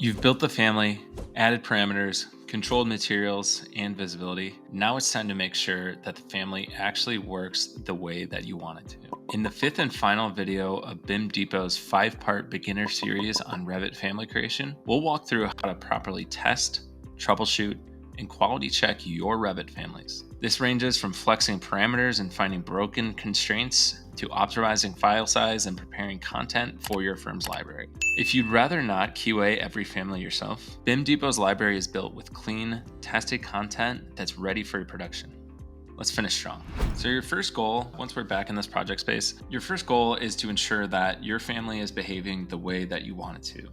You've built the family, added parameters, controlled materials, and visibility. Now it's time to make sure that the family actually works the way that you want it to. In the fifth and final video of BIM Depot's 5-part beginner series on Revit Family Creation, we'll walk through how to properly test, troubleshoot, and quality check your Revit families. This ranges from flexing parameters and finding broken constraints to optimizing file size and preparing content for your firm's library. If you'd rather not QA every family yourself, BIM Depot's library is built with clean, tested content that's ready for production. Let's finish strong. So your first goal, once we're back in this project space, your first goal is to ensure that your family is behaving the way that you want it to.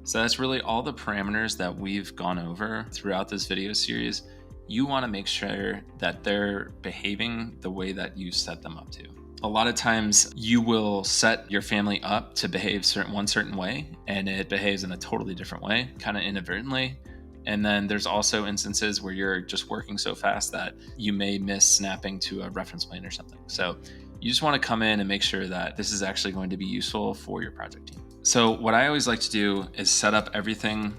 So that's really all the parameters that we've gone over throughout this video series. You want to make sure that they're behaving the way that you set them up to. A lot of times you will set your family up to behave one certain way, and it behaves in a totally different way, kind of inadvertently. And then there's also instances where you're just working so fast that you may miss snapping to a reference plane or something. So you just want to come in and make sure that this is actually going to be useful for your project team. So what I always like to do is set up everything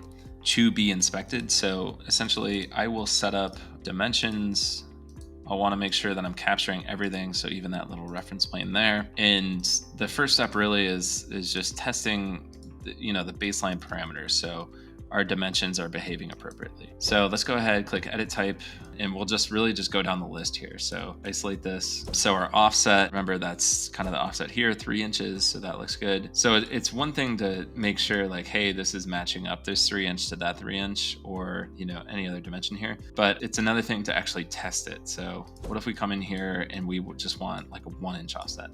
to be inspected. So essentially I will set up dimensions. I'll want to make sure that I'm capturing everything. So even that little reference plane there. And the first step really is just testing, the baseline parameters. So our dimensions are behaving appropriately. So let's go ahead, click edit type, and we'll just go down the list here. So isolate this. So our offset, remember that's kind of the offset here, 3 inches. So that looks good. So it's one thing to make sure like, hey, this is matching up this 3 inch to that 3 inch or, any other dimension here. But it's another thing to actually test it. So what if we come in here and we would just want like a 1 inch offset?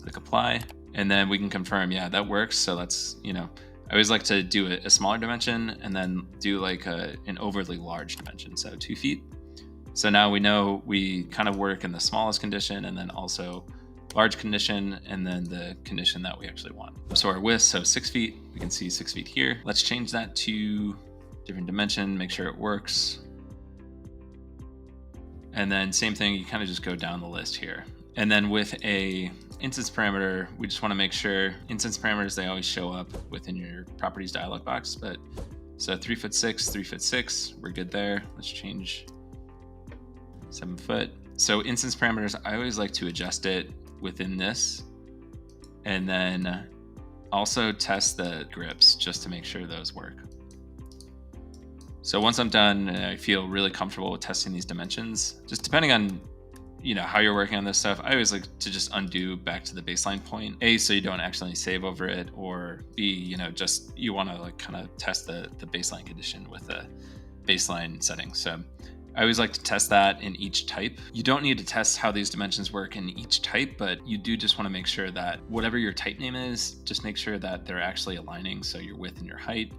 Click apply, and then we can confirm, yeah, that works. So let's, I always like to do a smaller dimension and then do like an overly large dimension, so 2 feet. So now we know we kind of work in the smallest condition and then also large condition and then the condition that we actually want. So our width, so 6 feet, we can see 6 feet here. Let's change that to different dimension, make sure it works. And then same thing, you kind of just go down the list here. And then with a instance parameter, we just want to make sure instance parameters, they always show up within your properties dialog box. But so 3'6", 3'6", we're good there. Let's change 7 foot. So instance parameters, I always like to adjust it within this. And then also test the grips just to make sure those work. So once I'm done and I feel really comfortable with testing these dimensions, just depending on how you're working on this stuff, I always like to just undo back to the baseline point. A, so you don't accidentally save over it, or B, just you want to like kind of test the baseline condition with a baseline setting. So I always like to test that in each type. You don't need to test how these dimensions work in each type, but you do just want to make sure that whatever your type name is, just make sure that they're actually aligning. So your width and your height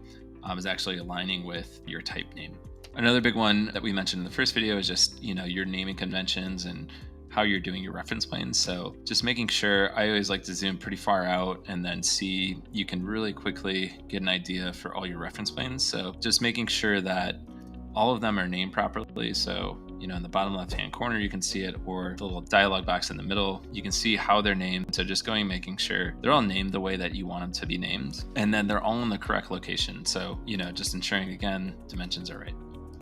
is actually aligning with your type name. Another big one that we mentioned in the first video is just, your naming conventions and how you're doing your reference planes. So just making sure, I always like to zoom pretty far out and then see, you can really quickly get an idea for all your reference planes. So just making sure that all of them are named properly. So, in the bottom left-hand corner, you can see it, or the little dialog box in the middle, you can see how they're named. So just going, making sure they're all named the way that you want them to be named. And then they're all in the correct location. So, just ensuring, again, dimensions are right.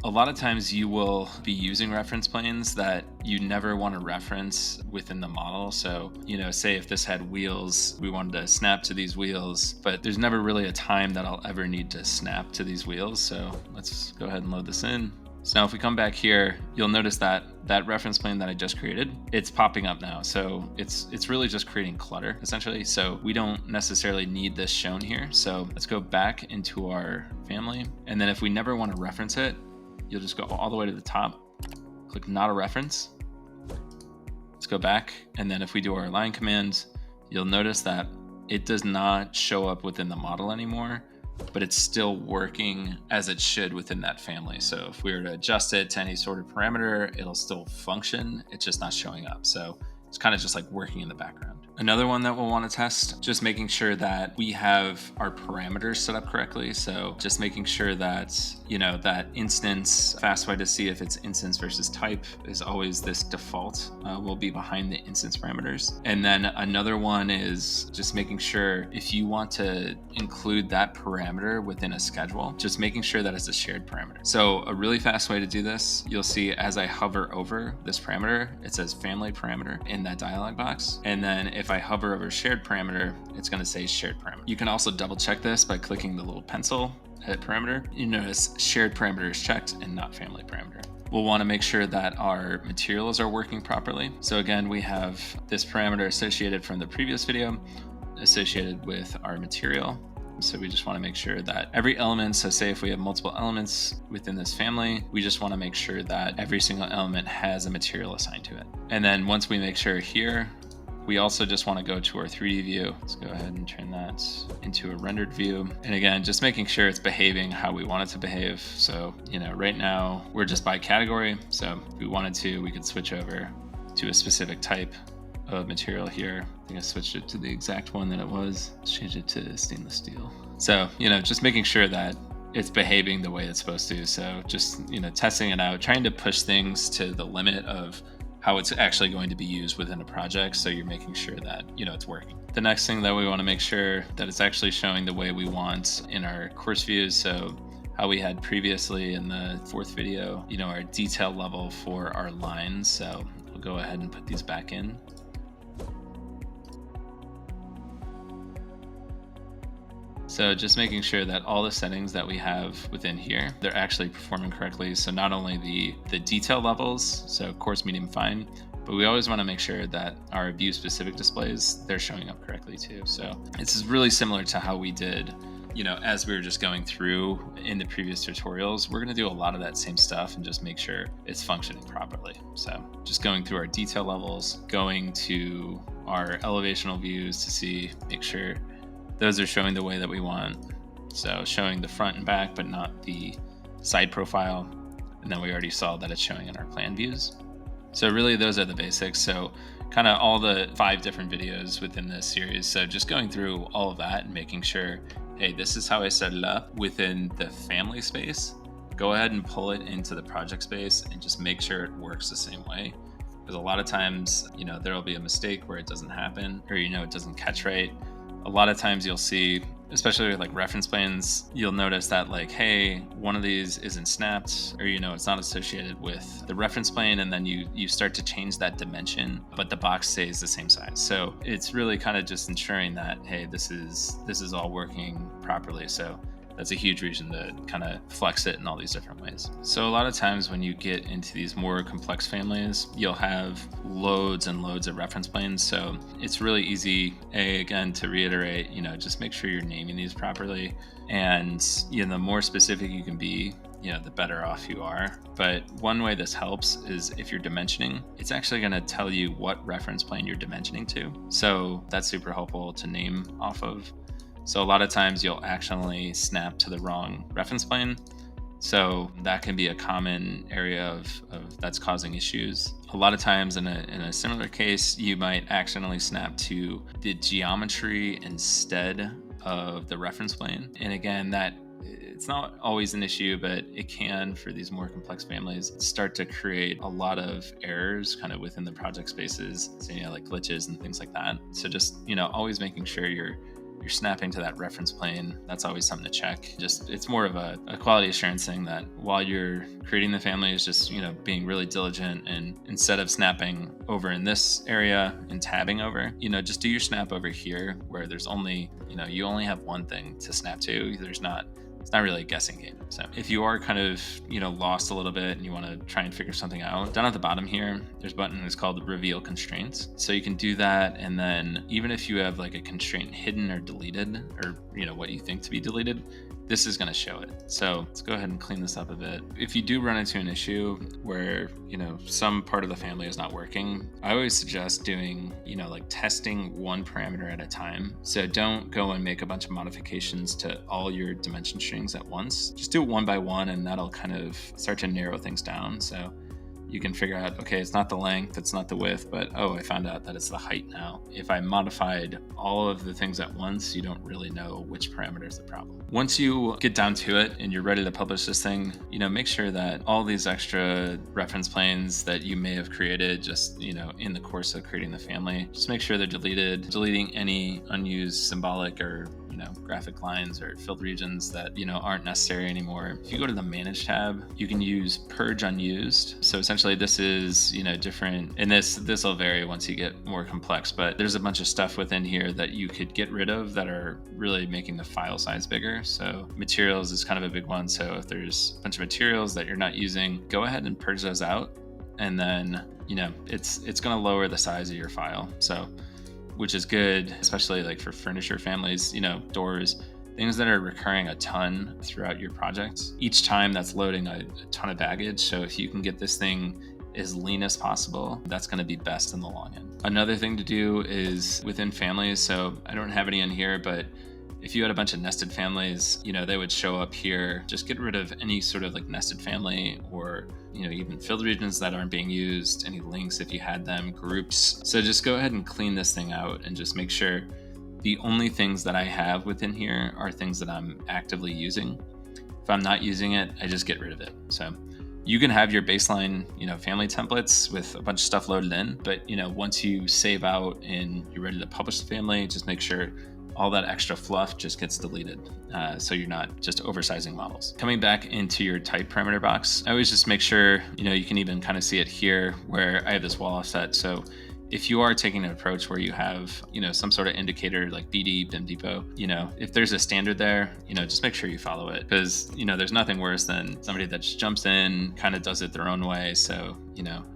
A lot of times you will be using reference planes that you never want to reference within the model. So, say if this had wheels, we wanted to snap to these wheels, but there's never really a time that I'll ever need to snap to these wheels. So let's go ahead and load this in. So now if we come back here, you'll notice that that reference plane that I just created, it's popping up now. So it's really just creating clutter essentially. So we don't necessarily need this shown here. So let's go back into our family. And then if we never want to reference it, you'll just go all the way to the top, click not a reference. Let's go back. And then if we do our align command, you'll notice that it does not show up within the model anymore, but it's still working as it should within that family. So if we were to adjust it to any sort of parameter, it'll still function. It's just not showing up. So it's kind of just like working in the background. Another one that we'll want to test, just making sure that we have our parameters set up correctly. So just making sure that, that instance, fast way to see if it's instance versus type is always this default will be behind the instance parameters. And then another one is just making sure if you want to include that parameter within a schedule, just making sure that it's a shared parameter. So a really fast way to do this, you'll see as I hover over this parameter, it says family parameter in that dialog box. And then if I hover over shared parameter, it's going to say shared parameter. You can also double check this by clicking the little pencil at parameter. You notice shared parameter is checked and not family parameter. We'll want to make sure that our materials are working properly. So again, we have this parameter associated from the previous video associated with our material. So we just want to make sure that every element, so say if we have multiple elements within this family, we just want to make sure that every single element has a material assigned to it. And then once we make sure here, we also just want to go to our 3D view. Let's go ahead and turn that into a rendered view. And again, just making sure it's behaving how we want it to behave. So, right now we're just by category. So if we wanted to, we could switch over to a specific type of material here. I think I switched it to the exact one that it was. Let's change it to stainless steel. So, just making sure that it's behaving the way it's supposed to. So just, testing it out, trying to push things to the limit of how it's actually going to be used within a project. So you're making sure that, it's working. The next thing that we want to make sure that it's actually showing the way we want in our course views. So how we had previously in the fourth video, our detail level for our lines. So we'll go ahead and put these back in. So just making sure that all the settings that we have within here, they're actually performing correctly. So not only the detail levels, so coarse, medium, fine, but we always want to make sure that our view specific displays, they're showing up correctly too. So this is really similar to how we did, as we were just going through in the previous tutorials. We're going to do a lot of that same stuff and just make sure it's functioning properly. So just going through our detail levels, going to our elevational views to make sure those are showing the way that we want. So showing the front and back, but not the side profile. And then we already saw that it's showing in our plan views. So really those are the basics. So kind of all the 5 different videos within this series. So just going through all of that and making sure, hey, this is how I set it up within the family space. Go ahead and pull it into the project space and just make sure it works the same way. Because a lot of times, there'll be a mistake where it doesn't happen or, it doesn't catch right. A lot of times you'll see, especially with like reference planes, you'll notice that hey, one of these isn't snapped or, it's not associated with the reference plane. And then you start to change that dimension, but the box stays the same size. So it's really kind of just ensuring that, hey, this is all working properly. So that's a huge reason to kind of flex it in all these different ways. So a lot of times when you get into these more complex families, you'll have loads and loads of reference planes. So it's really easy, again, to reiterate, just make sure you're naming these properly. And, the more specific you can be, the better off you are. But one way this helps is if you're dimensioning, it's actually going to tell you what reference plane you're dimensioning to. So that's super helpful to name off of. So a lot of times you'll accidentally snap to the wrong reference plane. So that can be a common area of that's causing issues. A lot of times in a similar case, you might accidentally snap to the geometry instead of the reference plane. And again, it's not always an issue, but it can, for these more complex families, start to create a lot of errors kind of within the project spaces, so, like glitches and things like that. So just, always making sure you're snapping to that reference plane. That's always something to check. It's more of a quality assurance thing that while you're creating the family is just, being really diligent, and instead of snapping over in this area and tabbing over, just do your snap over here where there's only, you only have one thing to snap to. It's not really a guessing game. So if you are kind of, lost a little bit and you want to try and figure something out, down at the bottom here, there's a button that's called Reveal Constraints. So you can do that. And then even if you have like a constraint hidden or deleted, or, what you think to be deleted, this is going to show it. So let's go ahead and clean this up a bit. If you do run into an issue where, some part of the family is not working, I always suggest doing, like testing one parameter at a time. So don't go and make a bunch of modifications to all your dimension strings at once. Just do it one by one, and that'll kind of start to narrow things down. So you can figure out, okay, it's not the length, it's not the width, but oh, I found out that it's the height now. If I modified all of the things at once, you don't really know which parameter is the problem. Once you get down to it and you're ready to publish this thing, make sure that all these extra reference planes that you may have created just, in the course of creating the family, just make sure they're deleted, deleting any unused symbolic or graphic lines or filled regions that aren't necessary anymore. If you go to the Manage tab, you can use Purge Unused. So essentially this is different, and this will vary once you get more complex, but there's a bunch of stuff within here that you could get rid of that are really making the file size bigger. So materials is kind of a big one. So if there's a bunch of materials that you're not using, go ahead and purge those out, and then it's going to lower the size of your file. So which is good, especially like for furniture families, doors, things that are recurring a ton throughout your projects. Each time that's loading a ton of baggage. So if you can get this thing as lean as possible, that's going to be best in the long end. Another thing to do is within families. So I don't have any in here, but if you had a bunch of nested families, they would show up here. Just get rid of any sort of like nested family, or even filled regions that aren't being used, any links if you had them, groups. So just go ahead and clean this thing out and just make sure the only things that I have within here are things that I'm actively using. If I'm not using it, I just get rid of it. So you can have your baseline, family templates with a bunch of stuff loaded in, but once you save out and you're ready to publish the family, just make sure all that extra fluff just gets deleted, so you're not just oversizing models. Coming back into your type parameter box, I always just make sure, you can even kind of see it here where I have this wall offset. So if you are taking an approach where you have, some sort of indicator like BD, BIM Depot, if there's a standard there, just make sure you follow it, because, there's nothing worse than somebody that just jumps in, kind of does it their own way. So,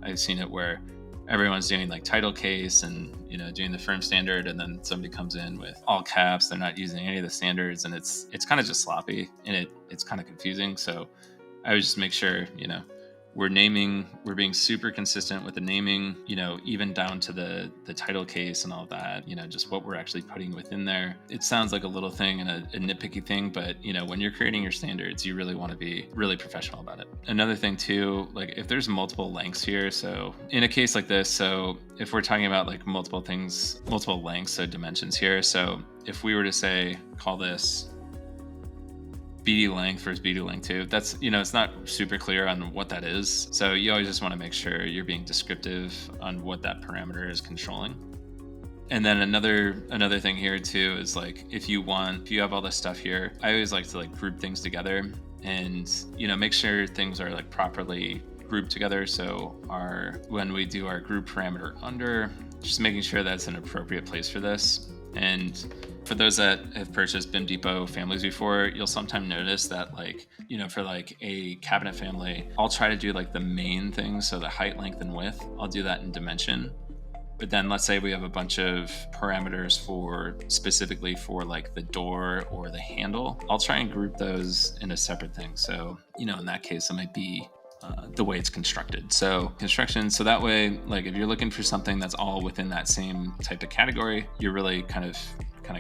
I've seen it where everyone's doing like title case and doing the firm standard, and then somebody comes in with all caps, they're not using any of the standards, and it's kind of just sloppy, and it's kind of confusing. So I would just make sure we're being super consistent with the naming, even down to the title case and all that, just what we're actually putting within there. It sounds like a little thing and a nitpicky thing, but when you're creating your standards, you really want to be really professional about it. Another thing too, like if there's multiple lengths here, so in a case like this, so if we're talking about like multiple lengths, so dimensions here, so if we were to say, call this BD length versus BD length 2, that's, it's not super clear on what that is. So you always just want to make sure you're being descriptive on what that parameter is controlling. And then another thing here too is like, if you have all this stuff here, I always like to like group things together and, make sure things are like properly grouped together. So when we do our group parameter under, just making sure that's an appropriate place for this. And for those that have purchased BIM Depot families before, you'll sometimes notice that like, for like a cabinet family, I'll try to do like the main things. So the height, length, and width, I'll do that in dimension. But then let's say we have a bunch of parameters specifically for like the door or the handle. I'll try and group those in a separate thing. So, in that case, it might be the way it's constructed. So that way, like if you're looking for something that's all within that same type of category, you're really kind of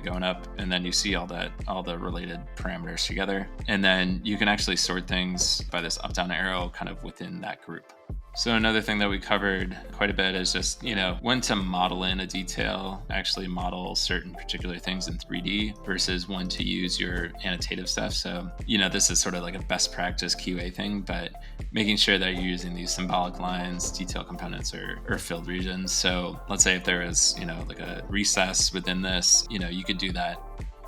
going up, and then you see all the related parameters together, and then you can actually sort things by this up down arrow kind of within that group. So another thing that we covered quite a bit is just, when to model in a detail, actually model certain particular things in 3D versus when to use your annotative stuff. So, this is sort of like a best practice QA thing, but making sure that you're using these symbolic lines, detail components, or filled regions. So let's say if there is, like a recess within this, you could do that.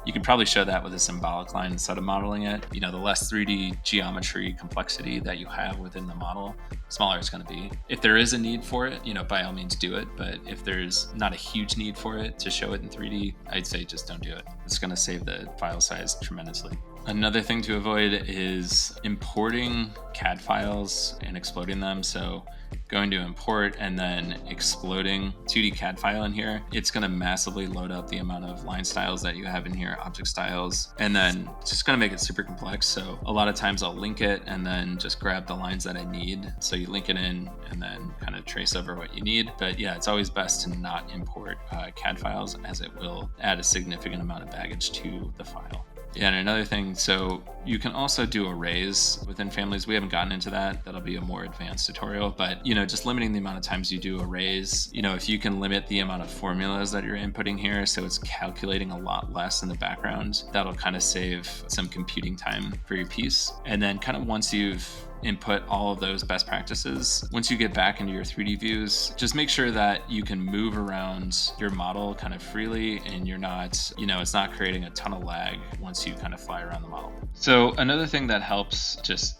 You could probably show that with a symbolic line instead of modeling it. The less 3D geometry complexity that you have within the model, smaller it's going to be. If there is a need for it, by all means do it. But if there's not a huge need for it to show it in 3D, I'd say just don't do it. It's going to save the file size tremendously. Another thing to avoid is importing CAD files and exploding them. So going to import and then exploding 2D CAD file in here, it's going to massively load up the amount of line styles that you have in here, object styles, and then it's just going to make it super complex. So a lot of times I'll link it and then just grab the lines that I need. So you link it in and then kind of trace over what you need. But yeah, it's always best to not import CAD files, as it will add a significant amount of baggage to the file. Yeah, and another thing, so You can also do arrays within families. We haven't gotten into that. That'll be a more advanced tutorial, but just limiting the amount of times you do arrays. If you can limit the amount of formulas that you're inputting here, so it's calculating a lot less in the background, that'll kind of save some computing time for your piece. And then kind of once you've input all of those best practices, once you get back into your 3D views, just make sure that you can move around your model kind of freely, and you're not, it's not creating a ton of lag once you kind of fly around the model. So another thing that helps just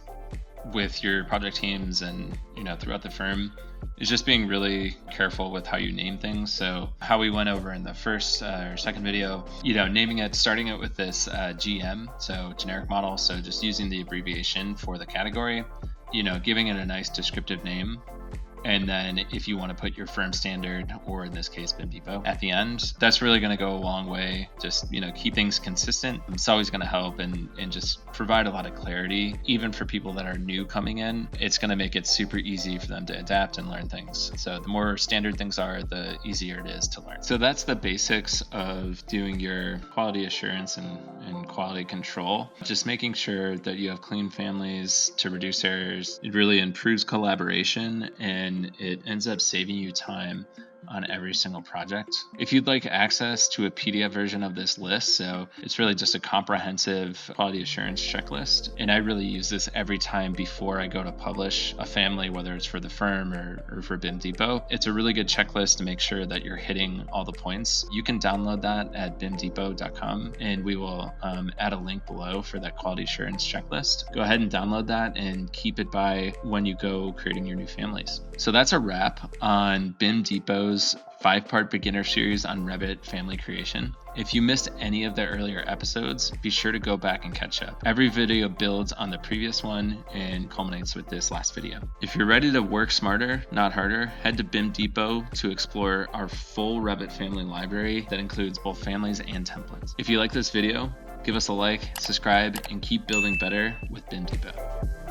with your project teams and throughout the firm is just being really careful with how you name things. So how we went over in the first or second video, naming it, starting it with this GM, so generic model. So just using the abbreviation for the category, giving it a nice descriptive name. And then if you want to put your firm standard, or in this case, BIM Depot, at the end, that's really going to go a long way. Just, keep things consistent. It's always going to help and just provide a lot of clarity. Even for people that are new coming in, it's going to make it super easy for them to adapt and learn things. So the more standard things are, the easier it is to learn. So that's the basics of doing your quality assurance and quality control. Just making sure that you have clean families to reduce errors. It really improves collaboration, and it ends up saving you time on every single project. If you'd like access to a PDF version of this list, so it's really just a comprehensive quality assurance checklist, and I really use this every time before I go to publish a family, whether it's for the firm or for BIM Depot. It's a really good checklist to make sure that you're hitting all the points. You can download that at bimdepot.com, and we will add a link below for that quality assurance checklist. Go ahead and download that and keep it by when you go creating your new families. So that's a wrap on BIM Depot's 5-part beginner series on Revit Family Creation. If you missed any of the earlier episodes, be sure to go back and catch up. Every video builds on the previous one and culminates with this last video. If you're ready to work smarter, not harder, head to BIM Depot to explore our full Revit family library that includes both families and templates. If you like this video, give us a like, subscribe, and keep building better with BIM Depot.